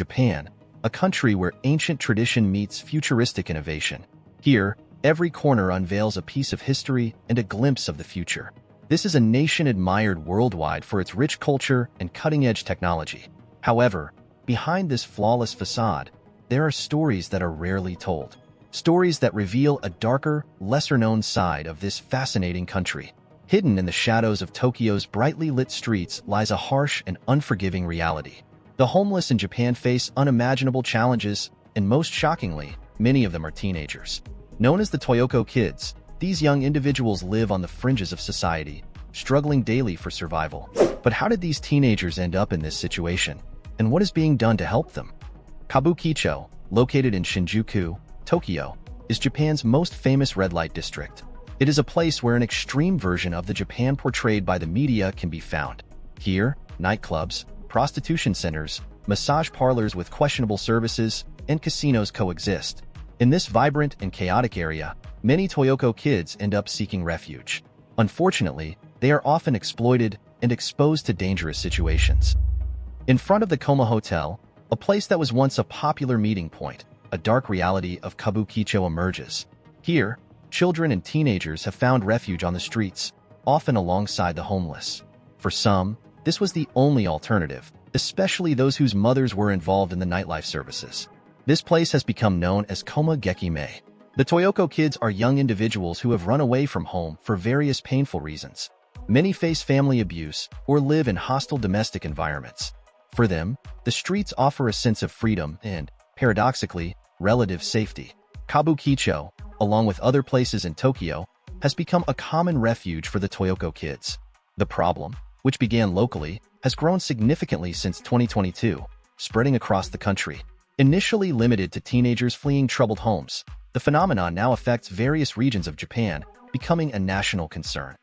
Japan, a country where ancient tradition meets futuristic innovation. Here, every corner unveils a piece of history and a glimpse of the future. This is a nation admired worldwide for its rich culture and cutting-edge technology. However, behind this flawless facade, there are stories that are rarely told. Stories that reveal a darker, lesser-known side of this fascinating country. Hidden in the shadows of Tokyo's brightly lit streets lies a harsh and unforgiving reality. The homeless in Japan face unimaginable challenges, and most shockingly, many of them are teenagers. Known as the Toyoko-Kids, these young individuals live on the fringes of society, struggling daily for survival. But how did these teenagers end up in this situation? And what is being done to help them? Kabukicho, located in Shinjuku, Tokyo, is Japan's most famous red light district. It is a place where an extreme version of the Japan portrayed by the media can be found. Here, nightclubs, prostitution centers, massage parlors with questionable services, and casinos coexist. In this vibrant and chaotic area, many Toyoko kids end up seeking refuge. Unfortunately, they are often exploited and exposed to dangerous situations. In front of the Koma Hotel, a place that was once a popular meeting point, a dark reality of Kabukicho emerges. Here, children and teenagers have found refuge on the streets, often alongside the homeless. For some, this was the only alternative, especially those whose mothers were involved in the nightlife services. This place has become known as Koma Gekime. The Toyoko kids are young individuals who have run away from home for various painful reasons. Many face family abuse or live in hostile domestic environments. For them, the streets offer a sense of freedom and, paradoxically, relative safety. Kabukicho, along with other places in Tokyo, has become a common refuge for the Toyoko kids. The problem, which began locally, has grown significantly since 2022, spreading across the country. Initially limited to teenagers fleeing troubled homes, the phenomenon now affects various regions of Japan, becoming a national concern.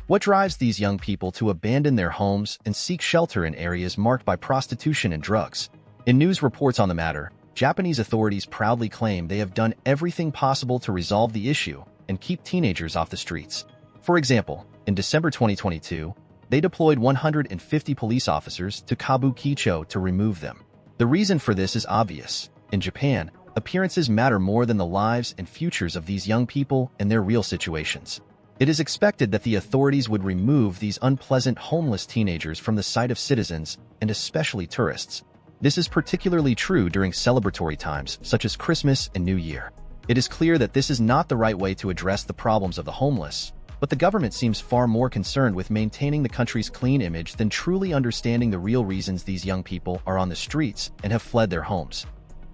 What drives these young people to abandon their homes and seek shelter in areas marked by prostitution and drugs? In news reports on the matter, Japanese authorities proudly claim they have done everything possible to resolve the issue and keep teenagers off the streets. For example, in December 2022, they deployed 150 police officers to Kabukicho to remove them. The reason for this is obvious. In Japan, appearances matter more than the lives and futures of these young people and their real situations. It is expected that the authorities would remove these unpleasant homeless teenagers from the sight of citizens and especially tourists. This is particularly true during celebratory times such as Christmas and New Year. It is clear that this is not the right way to address the problems of the homeless, but the government seems far more concerned with maintaining the country's clean image than truly understanding the real reasons these young people are on the streets and have fled their homes.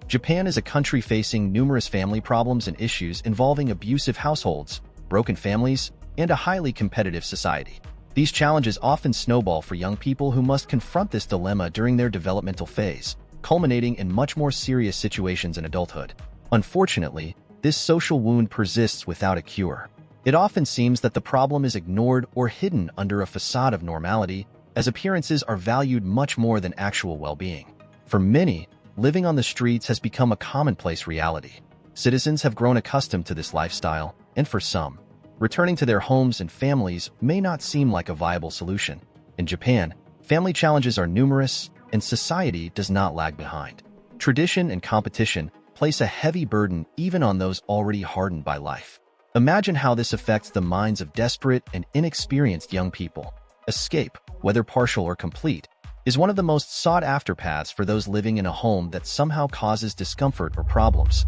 Japan is a country facing numerous family problems and issues involving abusive households, broken families, and a highly competitive society. These challenges often snowball for young people who must confront this dilemma during their developmental phase, culminating in much more serious situations in adulthood. Unfortunately, this social wound persists without a cure. It often seems that the problem is ignored or hidden under a facade of normality, as appearances are valued much more than actual well-being. For many, living on the streets has become a commonplace reality. Citizens have grown accustomed to this lifestyle, and for some, returning to their homes and families may not seem like a viable solution. In Japan, family challenges are numerous, and society does not lag behind. Tradition and competition place a heavy burden even on those already hardened by life. Imagine how this affects the minds of desperate and inexperienced young people. Escape, whether partial or complete, is one of the most sought-after paths for those living in a home that somehow causes discomfort or problems.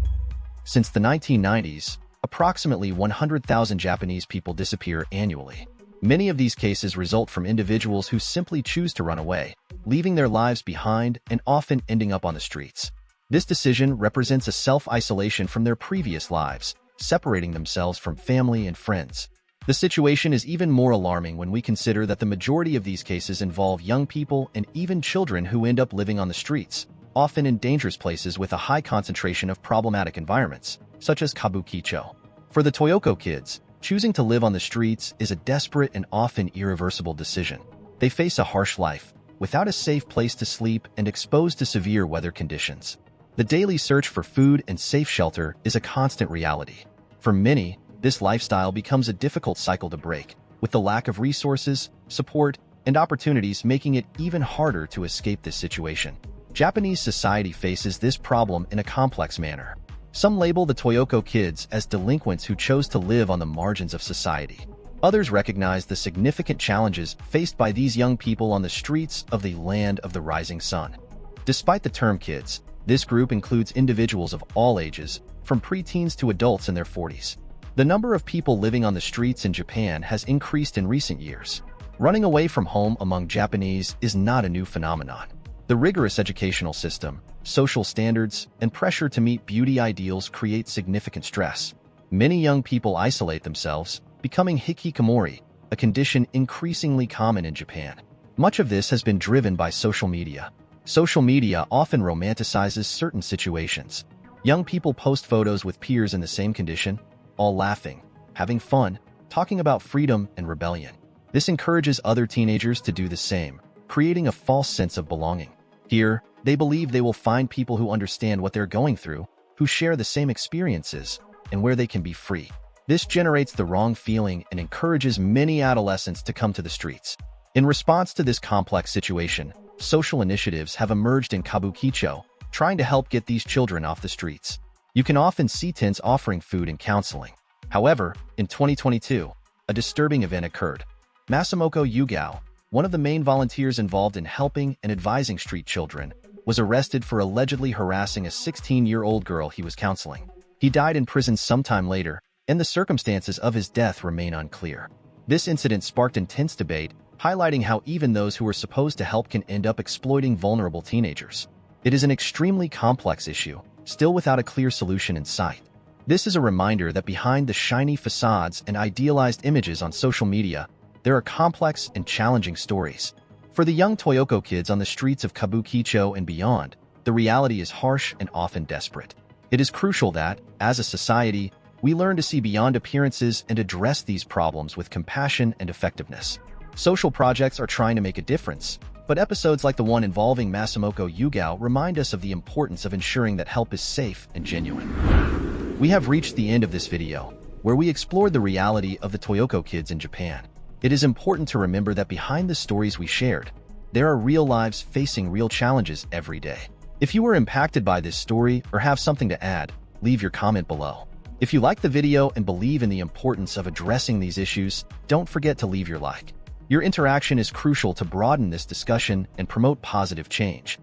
Since the 1990s, approximately 100,000 Japanese people disappear annually. Many of these cases result from individuals who simply choose to run away, leaving their lives behind and often ending up on the streets. This decision represents a self-isolation from their previous lives, separating themselves from family and friends. The situation is even more alarming when we consider that the majority of these cases involve young people and even children who end up living on the streets, often in dangerous places with a high concentration of problematic environments, such as Kabukicho. For the Toyoko kids, choosing to live on the streets is a desperate and often irreversible decision. They face a harsh life, without a safe place to sleep and exposed to severe weather conditions. The daily search for food and safe shelter is a constant reality. For many, this lifestyle becomes a difficult cycle to break, with the lack of resources, support, and opportunities making it even harder to escape this situation. Japanese society faces this problem in a complex manner. Some label the Toyoko-Kids as delinquents who chose to live on the margins of society. Others recognize the significant challenges faced by these young people on the streets of the land of the rising sun. Despite the term kids, this group includes individuals of all ages, from preteens to adults in their 40s. The number of people living on the streets in Japan has increased in recent years. Running away from home among Japanese is not a new phenomenon. The rigorous educational system, social standards, and pressure to meet beauty ideals create significant stress. Many young people isolate themselves, becoming hikikomori, a condition increasingly common in Japan. Much of this has been driven by social media. Social media often romanticizes certain situations. Young people post photos with peers in the same condition, all laughing, having fun, talking about freedom and rebellion. This encourages other teenagers to do the same, creating a false sense of belonging. Here, they believe they will find people who understand what they're going through, who share the same experiences, and where they can be free. This generates the wrong feeling and encourages many adolescents to come to the streets. In response to this complex situation, social initiatives have emerged in Kabukicho, trying to help get these children off the streets. You can often see tents offering food and counseling. However, in 2022, a disturbing event occurred. Masamoko Yugao, one of the main volunteers involved in helping and advising street children, was arrested for allegedly harassing a 16-year-old girl he was counseling. He died in prison sometime later, and the circumstances of his death remain unclear. This incident sparked intense debate, highlighting how even those who are supposed to help can end up exploiting vulnerable teenagers. It is an extremely complex issue, still without a clear solution in sight. This is a reminder that behind the shiny facades and idealized images on social media, there are complex and challenging stories. For the young Toyoko-Kids on the streets of Kabukicho and beyond, the reality is harsh and often desperate. It is crucial that, as a society, we learn to see beyond appearances and address these problems with compassion and effectiveness. Social projects are trying to make a difference, but episodes like the one involving Masamoko Yugao remind us of the importance of ensuring that help is safe and genuine. We have reached the end of this video, where we explored the reality of the Toyoko-Kids in Japan. It is important to remember that behind the stories we shared, there are real lives facing real challenges every day. If you were impacted by this story or have something to add, leave your comment below. If you like the video and believe in the importance of addressing these issues, don't forget to leave your like. Your interaction is crucial to broaden this discussion and promote positive change.